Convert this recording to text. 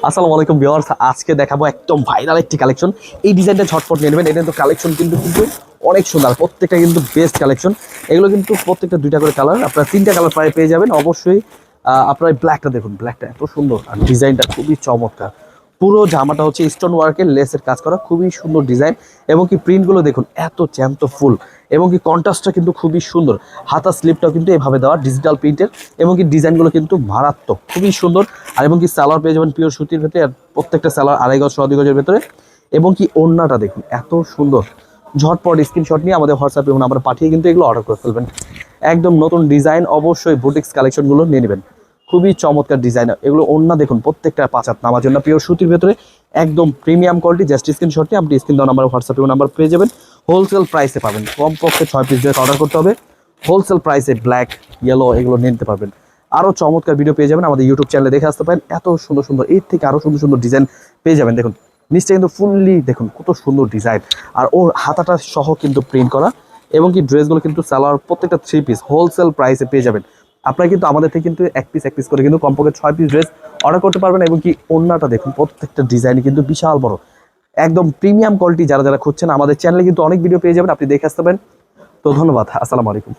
আসসালামু আলাইকুম ভিউয়ার্স, আজকে দেখাবো একদম ভাইরাল একটি কালেকশন। এই ডিজাইনটা ঝটপট নিয়ে নেবেন। এটা তো কালেকশন কিন্তু অনেক সুন্দর, প্রত্যেকটা কিন্তু বেস্ট কালেকশন। এগুলো কিন্তু প্রত্যেকটা দুইটা করে কালার, আপনারা তিনটা কালার প্রায় পেয়ে যাবেন অবশ্যই। আপনার ব্ল্যাকটা দেখুন, ব্ল্যাকটা এত সুন্দর আর ডিজাইনটা খুবই চমৎকার। পুরো জামাটা হচ্ছে স্টোন ওয়ার্কের লেসের কাজ করা, খুবই সুন্দর ডিজাইন। এবং কি প্রিন্টগুলো দেখুন এত জ্যান্ত ফুল, এবং কি কন্ট্রাস্টটা কিন্তু খুবই সুন্দর। হাতা স্লিপটাও কিন্তু এভাবে দেওয়া ডিজিটাল প্রিন্টের, এবং কি ডিজাইনগুলো কিন্তু মারাত্মক, খুবই সুন্দর। আর এবং কি সালোয়ার পেয়ে যাবেন পিওর সুতির ভেতরে, আর প্রত্যেকটা সালোয়ার 2.5 গজ 2.5 গজের ভেতরে। এবং কি ওড়নাটা দেখুন এত সুন্দর। ঝটপট স্ক্রিনশট নিয়ে আমাদের হোয়াটসঅ্যাপে এবং আমরা পাঠিয়ে কিন্তু এগুলো অর্ডার করে ফেলবেন। একদম নতুন ডিজাইন, অবশ্যই বুটিক্স কালেকশনগুলো নিয়ে নেবেন। খুবই চমৎকার ডিজাইন। এগুলো ওড়না দেখুন প্রত্যেকটা 5 হাত নামার জন্য পিওর সুতির ভেতরে, একদম প্রিমিয়াম কোয়ালিটি। জাস্ট স্ক্রিনশট নিয়ে আপনি স্ক্রিন দেওয়া নাম্বার হোয়াটসঅ্যাপে নাম্বার পেয়ে যাবেন। হোলসেল প্রাইসে পাবেন, কমপক্ষে 6 পিস ড্রেস অর্ডার করতে হবে। হোলসেল প্রাইসে ব্ল্যাক, ইয়েলো এগুলো নিতে পারবেন। আরও চমৎকার ভিডিও পেয়ে যাবেন আমাদের ইউটিউব চ্যানেলে, দেখে আসতে পারেন। এত সুন্দর সুন্দর, এর থেকে আরও সুন্দর সুন্দর ডিজাইন পেয়ে যাবেন। দেখুন নিচটা কিন্তু ফুললি দেখুন কত সুন্দর ডিজাইন, আর ওর হাতাটা সহ কিন্তু প্রিন্ট করা। এবং কি ড্রেসগুলো কিন্তু সালোয়ার প্রত্যেকটা 3 পিস হোলসেল প্রাইসে পেয়ে যাবেন। আপনারা কিন্তু আমাদের থেকে কিন্তু এক পিস করে কিন্তু কমপক্ষে 6 পিস ড্রেস অর্ডার করতে পারবেন। এবং কি ওড়নাটা দেখুন প্রত্যেকটা ডিজাইন কিন্তু বিশাল বড়, একদম প্রিমিয়াম কোয়ালিটি। যারা যারা খুঁজছেন আমাদের চ্যানেলে কিন্তু অনেক ভিডিও পেয়ে যাবেন, আপনি দেখে আসতে পারেন। তো ধন্যবাদ, আসসালামু আলাইকুম।